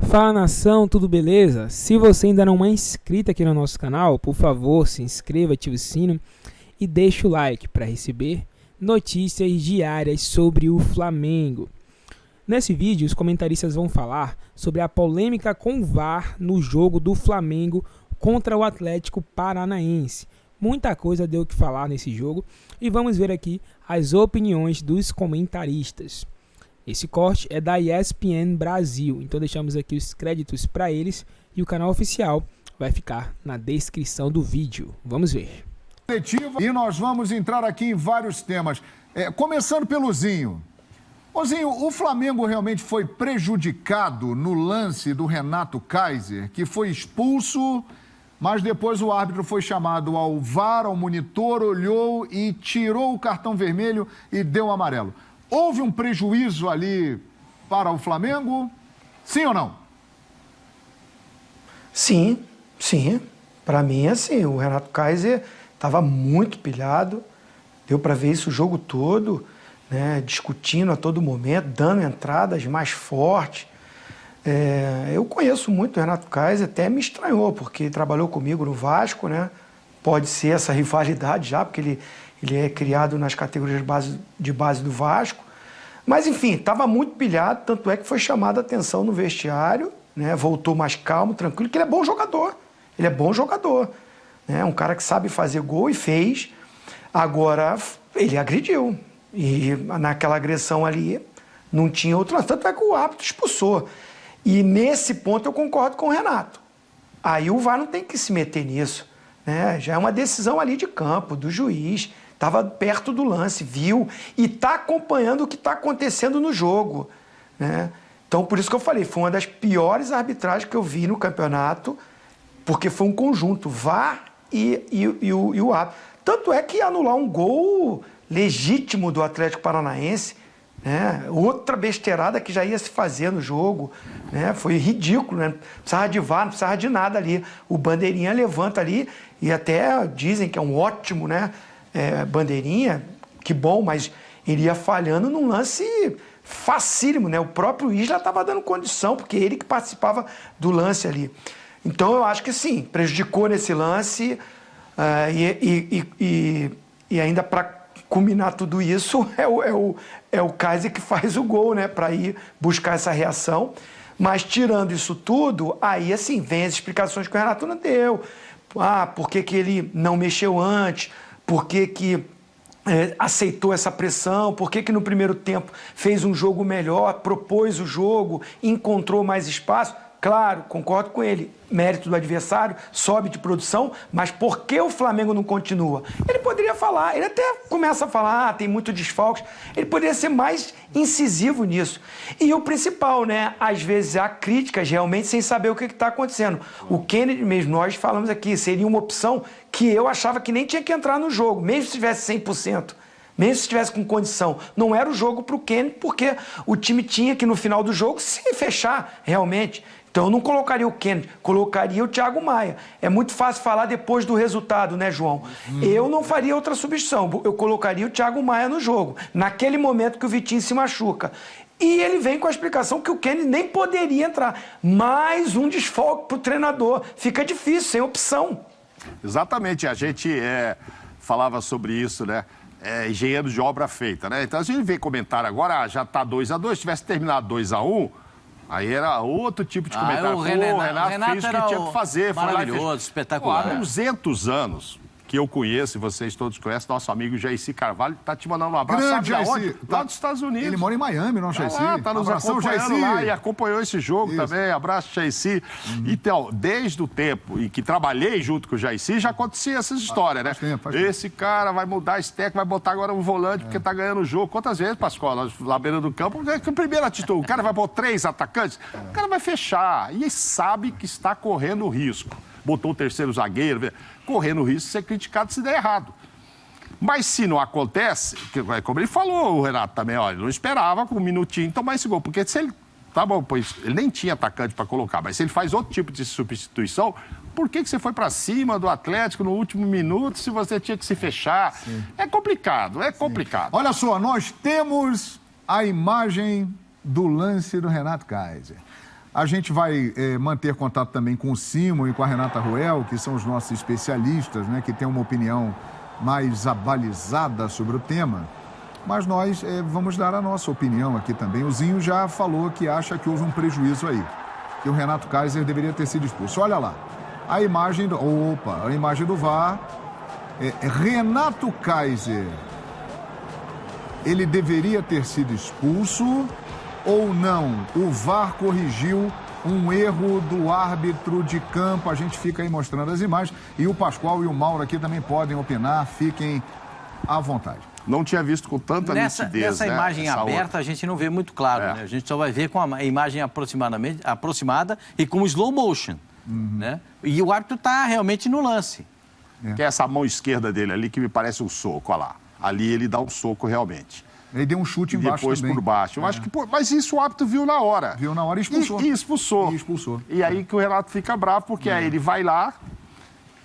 Fala nação, tudo beleza? Se você ainda não é inscrito aqui no nosso canal, por favor, se inscreva, ative o sino e deixe o like para receber notícias diárias sobre o Flamengo. Nesse vídeo, os comentaristas vão falar sobre a polêmica com o VAR no jogo do Flamengo contra o Atlético Paranaense. Muita coisa deu o que falar nesse jogo e vamos ver aqui as opiniões dos comentaristas. Esse corte é da ESPN Brasil, então deixamos aqui os créditos para eles e o canal oficial vai ficar na descrição do vídeo. Vamos ver. E nós vamos entrar aqui em vários temas, começando pelo Zinho. Ô Zinho, o Flamengo realmente foi prejudicado no lance do Renato Kaiser, que foi expulso, mas depois o árbitro foi chamado ao VAR, ao monitor, olhou e tirou o cartão vermelho e deu o amarelo. Houve um prejuízo ali para o Flamengo? Sim ou não? Sim. Para mim, assim, o Renato Kaiser estava muito pilhado, deu para ver isso o jogo todo, né, discutindo a todo momento, dando entradas mais fortes. Eu conheço muito o Renato Kaiser, até me estranhou, porque trabalhou comigo no Vasco, né? Pode ser essa rivalidade já, porque ele é criado nas categorias de base do Vasco. Mas, enfim, estava muito pilhado, tanto é que foi chamada a atenção no vestiário, né? Voltou mais calmo, tranquilo, que ele é bom jogador. Ele é bom jogador. Né? Um cara que sabe fazer gol e fez. Agora, ele agrediu. E naquela agressão ali, não tinha outro lance. Tanto é que o árbitro expulsou. E nesse ponto eu concordo com o Renato. Aí o VAR não tem que se meter nisso. Né? Já é uma decisão ali de campo, do juiz. Estava perto do lance, viu? E está acompanhando o que está acontecendo no jogo. Né? Então, por isso que eu falei, foi uma das piores arbitragens que eu vi no campeonato, porque foi um conjunto, VAR e o árbitro. Tanto é que anular um gol legítimo do Atlético Paranaense, né? Outra besteirada que já ia se fazer no jogo, né? Foi ridículo, né? Não precisava de VAR, não precisava de nada ali. O Bandeirinha levanta ali e até dizem que é um ótimo, né? Bandeirinha, que bom, mas ele ia falhando num lance facílimo, né? O próprio Isla estava dando condição, porque ele que participava do lance ali. Então eu acho que sim, prejudicou nesse lance e ainda para culminar tudo isso é o Kaiser que faz o gol, né? Para ir buscar essa reação. Mas tirando isso tudo, aí assim, vem as explicações que o Renato não deu. Por que ele não mexeu antes? Por que aceitou essa pressão? Por que no primeiro tempo fez um jogo melhor, propôs o jogo, encontrou mais espaço? Claro, concordo com ele, mérito do adversário, sobe de produção, mas por que o Flamengo não continua? Ele poderia falar, ele até começa a falar, tem muito desfalques, ele poderia ser mais incisivo nisso. E o principal, né, às vezes há críticas realmente sem saber o que está acontecendo. O Kennedy mesmo, nós falamos aqui, seria uma opção que eu achava que nem tinha que entrar no jogo, mesmo se tivesse 100%. Mesmo se estivesse com condição, não era o jogo para o Kennedy, porque o time tinha que, no final do jogo, se fechar realmente. Então, eu não colocaria o Kennedy, colocaria o Thiago Maia. É muito fácil falar depois do resultado, né, João? Eu não faria outra substituição, eu colocaria o Thiago Maia no jogo, naquele momento que o Vitinho se machuca. E ele vem com a explicação que o Kennedy nem poderia entrar. Mais um desfalque para o treinador. Fica difícil, sem opção. Exatamente, a gente falava sobre isso, né? Engenheiro de obra feita, né? Então a gente vê comentário agora, já está 2-2, se tivesse terminado 2-1, aí era outro tipo de comentário. O Renato fez o que tinha que fazer. Maravilhoso, espetacular. Há 200 anos que eu conheço, e vocês todos conhecem, nosso amigo Jaicy Carvalho, está te mandando um abraço. Grande Jaicy. Lá dos Estados Unidos. Ele mora em Miami, não, Jaicy? Está nos acompanhando lá e acompanhou esse jogo também. Abraço, Jaicy. Então, desde o tempo em que trabalhei junto com o Jaicy, já acontecia essas histórias, né? Faz tempo. Esse cara vai mudar esse técnico, vai botar agora um volante porque está ganhando o jogo. Quantas vezes, Pascoal, lá beira do campo, que a primeira atitude, o cara vai pôr 3 atacantes, o cara vai fechar e sabe que está correndo risco. Botou o terceiro zagueiro, correndo o risco de ser criticado se der errado. Mas se não acontece, como ele falou, o Renato também, olha, não esperava com um minutinho tomar esse gol, porque se ele, tá bom, pois ele nem tinha atacante para colocar, mas se ele faz outro tipo de substituição, por que você foi para cima do Atlético no último minuto se você tinha que se fechar? Sim. É complicado. Olha só, nós temos a imagem do lance do Renato Kaiser. A gente vai manter contato também com o Simon e com a Renata Ruel, que são os nossos especialistas, né, que têm uma opinião mais abalizada sobre o tema. Mas nós vamos dar a nossa opinião aqui também. O Zinho já falou que acha que houve um prejuízo aí, que o Renato Kaiser deveria ter sido expulso. Olha lá, a imagem do VAR. Renato Kaiser, ele deveria ter sido expulso ou não? O VAR corrigiu um erro do árbitro de campo. A gente fica aí mostrando as imagens. E o Pascoal e o Mauro aqui também podem opinar. Fiquem à vontade. Não tinha visto com tanta nitidez. Nessa imagem essa aberta, outra. A gente não vê muito claro, né? A gente só vai ver com a imagem aproximada e com slow motion, né? E o árbitro está realmente no lance. Que é essa mão esquerda dele ali, que me parece um soco, olha lá. Ali ele dá um soco realmente. Ele deu um chute embaixo depois também. Por baixo. Eu acho que, mas isso o árbitro viu na hora. Viu na hora e expulsou. E expulsou. E aí que o Renato fica bravo, porque aí ele vai lá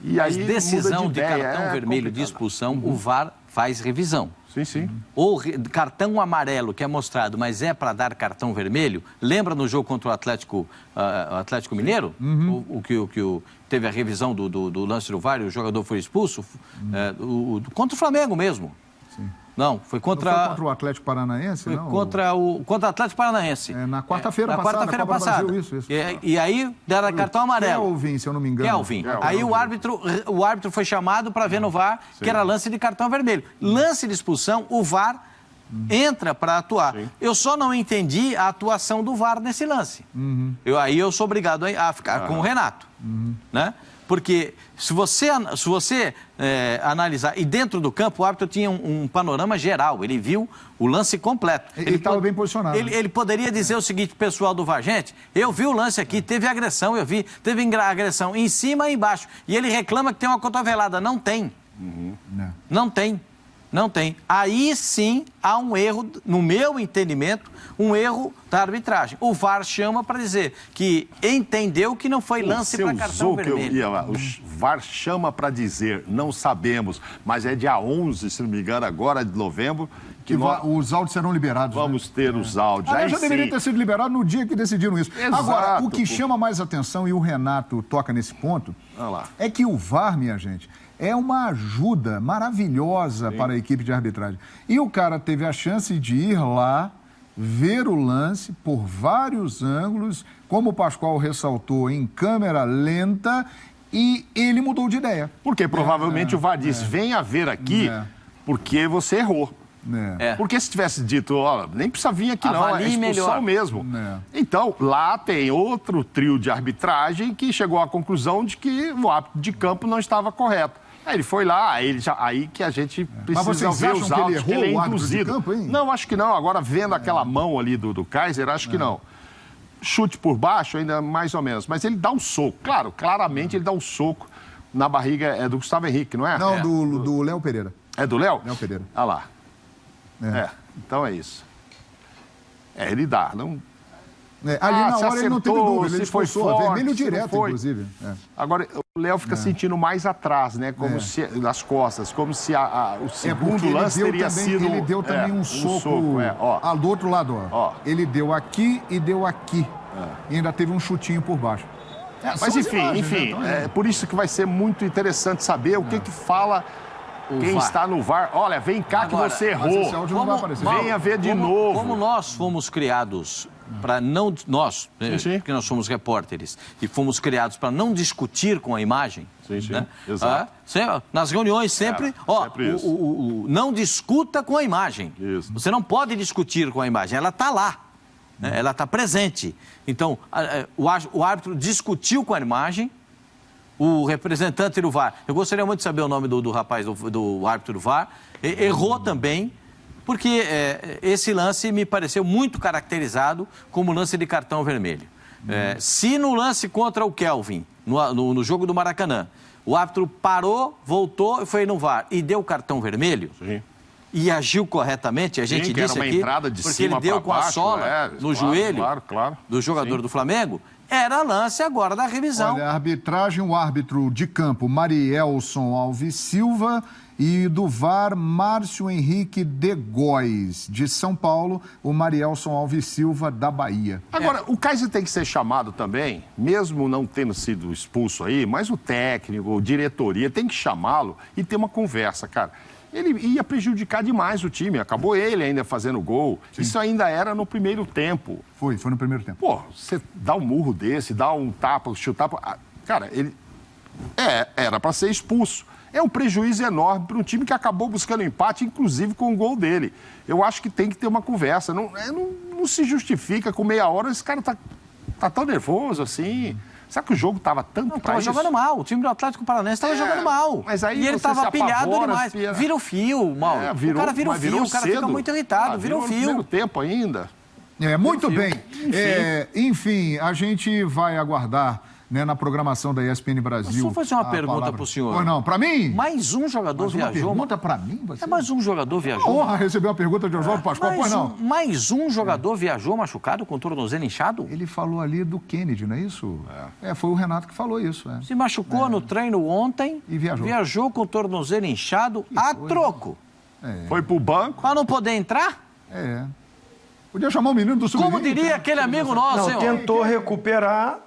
e Mas aí decisão muda de ideia. cartão vermelho de expulsão, o VAR faz revisão. Sim. Ou cartão amarelo que é mostrado, mas é para dar cartão vermelho. Lembra no jogo contra o Atlético Mineiro? Teve a revisão do lance do VAR e o jogador foi expulso? Contra o Flamengo mesmo. Sim. Não, foi contra... Não foi contra o Atlético Paranaense, foi não? Contra o Atlético Paranaense. Na quarta-feira passada. Na quarta-feira passada. Brasil, isso. E aí deram cartão amarelo. Kelvin, se eu não me engano. Kelvin. Aí o árbitro foi chamado para ver no VAR, que era lance de cartão vermelho. Lance de expulsão, o VAR entra para atuar. Sim. Eu só não entendi a atuação do VAR nesse lance. Aí eu sou obrigado a ficar com o Renato. Né? Porque se você analisar, e dentro do campo o árbitro tinha um panorama geral, ele viu o lance completo. Ele estava bem posicionado. Ele poderia dizer o seguinte, pessoal do VAR, gente, eu vi o lance aqui, teve agressão, teve agressão em cima e embaixo. E ele reclama que tem uma cotovelada. Não tem. Não tem. Aí sim há um erro, no meu entendimento, um erro da arbitragem. O VAR chama para dizer que entendeu que não foi lance para cartão vermelho. O VAR chama para dizer, não sabemos, mas é dia 11, se não me engano, agora de novembro, que os áudios serão liberados. Vamos ter os áudios. Já deveria ter sido liberado no dia que decidiram isso. Exato. Agora, o que chama mais atenção, e o Renato toca nesse ponto, é que o VAR, minha gente, é uma ajuda maravilhosa para a equipe de arbitragem. E o cara teve a chance de ir lá, ver o lance por vários ângulos, como o Pascoal ressaltou, em câmera lenta, e ele mudou de ideia. Porque provavelmente o VAR disse, venha ver aqui, porque você errou. Porque se tivesse dito, nem precisa vir aqui não, é expulsão mesmo. Então, lá tem outro trio de arbitragem que chegou à conclusão de que o árbitro de campo não estava correto. Aí ele foi lá, aí que a gente precisa ver os áudios, que ele é induzido. Campo, não, acho que não. Agora, vendo aquela mão ali do Kaiser, acho que não. Chute por baixo, ainda mais ou menos. Mas ele dá um soco. Claro, claramente ele dá um soco na barriga do Gustavo Henrique, não é? Não, do Léo Pereira. É do Léo? Léo Pereira. Ah lá. Então é isso. Ele dá, não... ali na hora ele não teve dúvida, ele foi expulsou, forte, vermelho direto, inclusive. Agora, o Léo fica sentindo mais atrás, né? Como se, nas costas, como se o segundo lance teria sido... Ele deu também um soco do outro lado, ó. Ele deu aqui e deu aqui. E ainda teve um chutinho por baixo. Mas enfim, é por isso que vai ser muito interessante saber o que fala... Quem está no VAR, olha, vem cá agora, que você errou. Venha ver de novo. Como nós fomos criados para não... Nós, porque nós somos repórteres, e fomos criados para não discutir com a imagem. Né? Exato. Nas reuniões sempre, não discuta com a imagem. Isso. Você não pode discutir com a imagem, ela está lá. Né? Ela está presente. Então, o árbitro discutiu com a imagem, o representante do VAR, eu gostaria muito de saber o nome do rapaz, do árbitro do VAR, errou também, porque esse lance me pareceu muito caracterizado como lance de cartão vermelho. Se no lance contra o Kelvin, no jogo do Maracanã, o árbitro parou, voltou, foi no VAR e deu cartão vermelho, e agiu corretamente, a gente disse aqui, porque ele deu com a sola no joelho do jogador do Flamengo, era lance agora da revisão. Olha, a arbitragem, o árbitro de campo, Marielson Alves Silva, E do VAR, Márcio Henrique de Góes, de São Paulo, o Marielson Alves Silva, da Bahia. Agora, o Kaiser tem que ser chamado também, mesmo não tendo sido expulso aí, mas o técnico, a diretoria, tem que chamá-lo e ter uma conversa, cara. Ele ia prejudicar demais o time, acabou ele ainda fazendo gol. Sim. Isso ainda era no primeiro tempo. Foi no primeiro tempo. Pô, você dá um murro desse, dá um tapa, chutar... Cara, ele era para ser expulso. É um prejuízo enorme para um time que acabou buscando empate, inclusive com o gol dele. Eu acho que tem que ter uma conversa. Não se justifica com meia hora, esse cara tá tão nervoso assim. Será que o jogo estava tanto para isso? Estava jogando mal. O time do Atlético Paranaense estava jogando mal. Mas aí e ele estava pilhado demais. Vira o fio, Mauro. O cara vira o fio, o cara fica muito irritado, vira o fio. Primeiro tempo ainda. Muito bem. Enfim, a gente vai aguardar, né, na programação da ESPN Brasil. Deixa eu fazer uma pergunta para o senhor. Ou não, para mim? Mais um jogador viajou. Pergunta para mim? Mais um jogador viajou. Honra receber uma pergunta de Oswaldo Pascoal, pois não? Mais um jogador viajou machucado com o tornozelo inchado? Ele falou ali do Kennedy, não é isso? Foi o Renato que falou isso. Se machucou no treino ontem e viajou. Viajou com o tornozelo inchado a troco. Foi pro banco. Para não poder entrar? Podia chamar o menino do sub-20. Como diria aquele amigo nosso, não, tentou recuperar.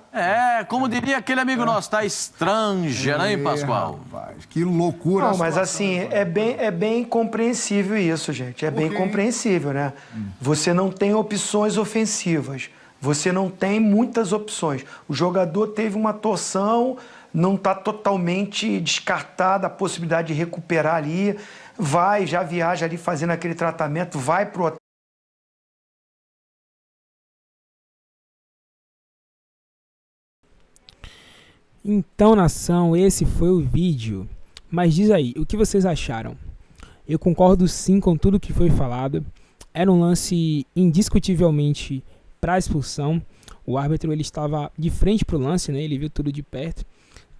Como diria aquele amigo nosso, tá estrangeiro, hein, Pascoal? Rapaz, que loucura. Não, mas assim, é bem compreensível isso, gente. É bem compreensível, né? Você não tem opções ofensivas. Você não tem muitas opções. O jogador teve uma torção, não está totalmente descartada a possibilidade de recuperar ali. Já viaja ali fazendo aquele tratamento, vai pro hotel. Então, nação, esse foi o vídeo. Mas diz aí, o que vocês acharam? Eu concordo sim com tudo que foi falado. Era um lance indiscutivelmente para expulsão. O árbitro ele estava de frente para o lance, né? Ele viu tudo de perto.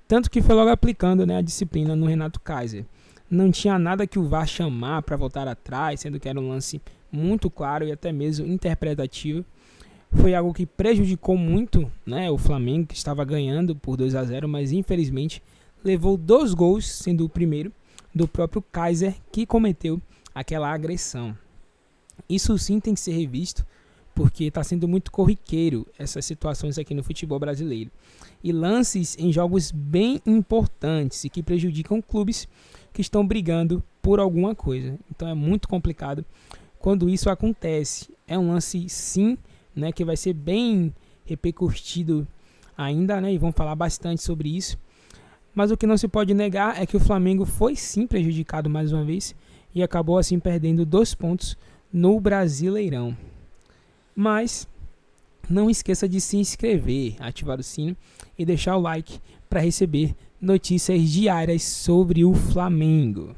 Tanto que foi logo aplicando, né, a disciplina no Renato Kaiser. Não tinha nada que o VAR chamar para voltar atrás, sendo que era um lance muito claro e até mesmo interpretativo. Foi algo que prejudicou muito, né, o Flamengo, que estava ganhando por 2-0, mas infelizmente levou 2 gols, sendo o primeiro do próprio Kaiser, que cometeu aquela agressão. Isso sim tem que ser revisto, porque está sendo muito corriqueiro essas situações aqui no futebol brasileiro. E lances em jogos bem importantes e que prejudicam clubes que estão brigando por alguma coisa. Então é muito complicado quando isso acontece. É um lance sim, né, que vai ser bem repercutido ainda, né, e vamos falar bastante sobre isso. Mas o que não se pode negar é que o Flamengo foi sim prejudicado mais uma vez e acabou assim perdendo 2 pontos no Brasileirão. Mas não esqueça de se inscrever, ativar o sino e deixar o like para receber notícias diárias sobre o Flamengo.